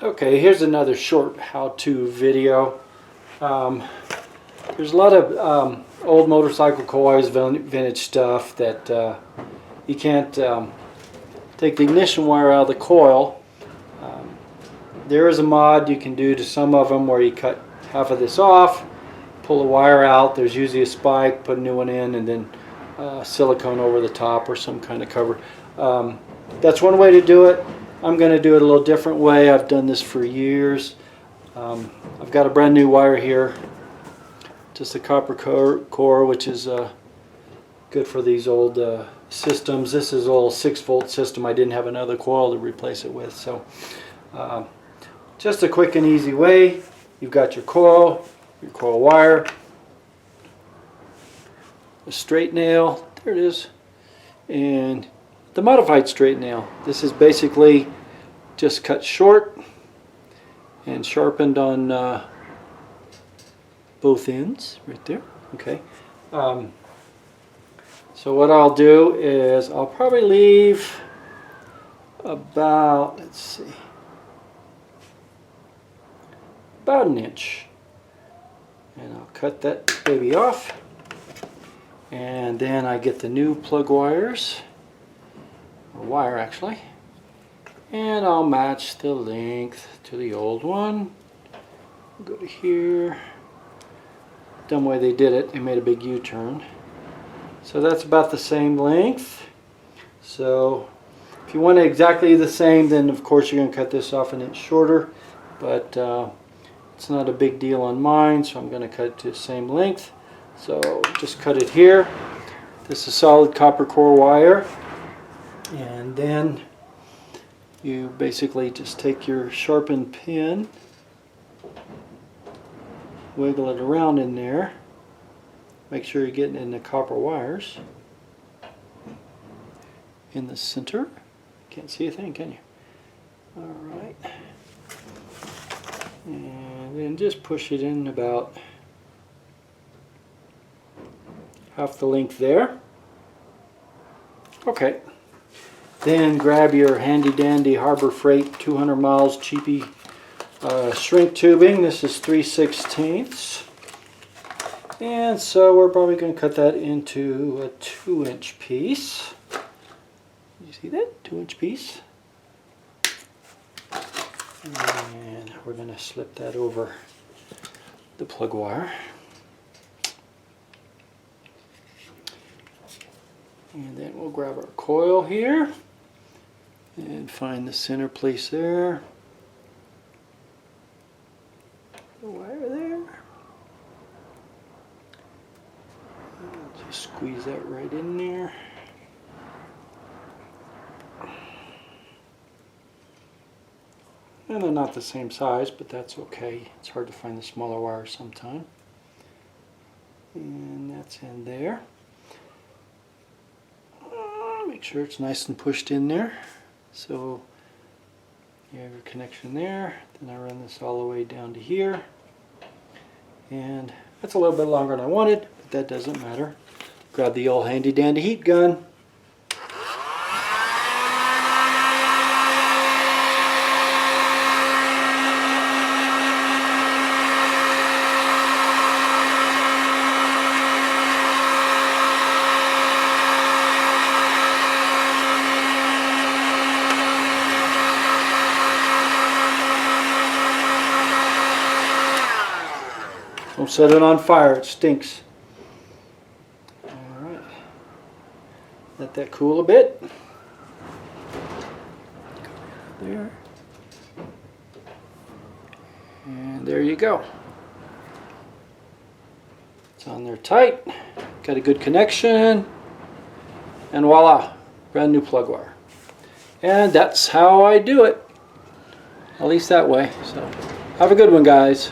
Okay, here's another short how-to video. There's a lot of old motorcycle coils, vintage stuff that you can't take the ignition wire out of the coil. There is a mod you can do to some of them where you cut half of this off, pull the wire out, there's usually a spike, put a new one in, and then silicone over the top or some kind of cover. That's one way to do it. I'm going to do it a little different way. I've done this for years. I've got a brand new wire here, just a copper core, which is good for these old systems. This is an old 6-volt system. I didn't have another coil to replace it with, so just a quick and easy way. You've got your coil wire, a straight nail, there it is, and the modified straight nail. This is basically just cut short and sharpened on both ends right there. Okay. So what I'll do is I'll probably leave about, let's see, about an inch, and I'll cut that baby off, and then I get the new plug wires, or wire actually, and I'll match the length to the old one. Go to here. Dumb way they did it, they made a big U-turn. So that's about the same length. So if you want it exactly the same, then of course you're going to cut this off an inch shorter, but it's not a big deal on mine, so I'm going to cut it to the same length. So just cut it here. This is solid copper core wire, and then you basically just take your sharpened pin, wiggle it around in there, make sure you're getting in the copper wires in the center. Can't see a thing, can you? Alright, and then just push it in about half the length there. Okay, then grab your handy dandy Harbor Freight 200 miles cheapy shrink tubing. This is 3/16, and so we're probably going to cut that into a 2-inch piece. You see that? 2-inch piece. And we're going to slip that over the plug wire. And then we'll grab our coil here and find the center place there. The wire there. And just squeeze that right in there. And they're not the same size, but that's okay. It's hard to find the smaller wires sometime. And that's in there. Make sure it's nice and pushed in there. So you have your connection there. Then I run this all the way down to here. And that's a little bit longer than I wanted, but that doesn't matter. Grab the old handy dandy heat gun. Don't set it on fire, it stinks. Alright, let that cool a bit. There. And there you go. It's on there tight, got a good connection, and voila, brand new plug wire. And that's how I do it, at least that way. So have a good one, guys.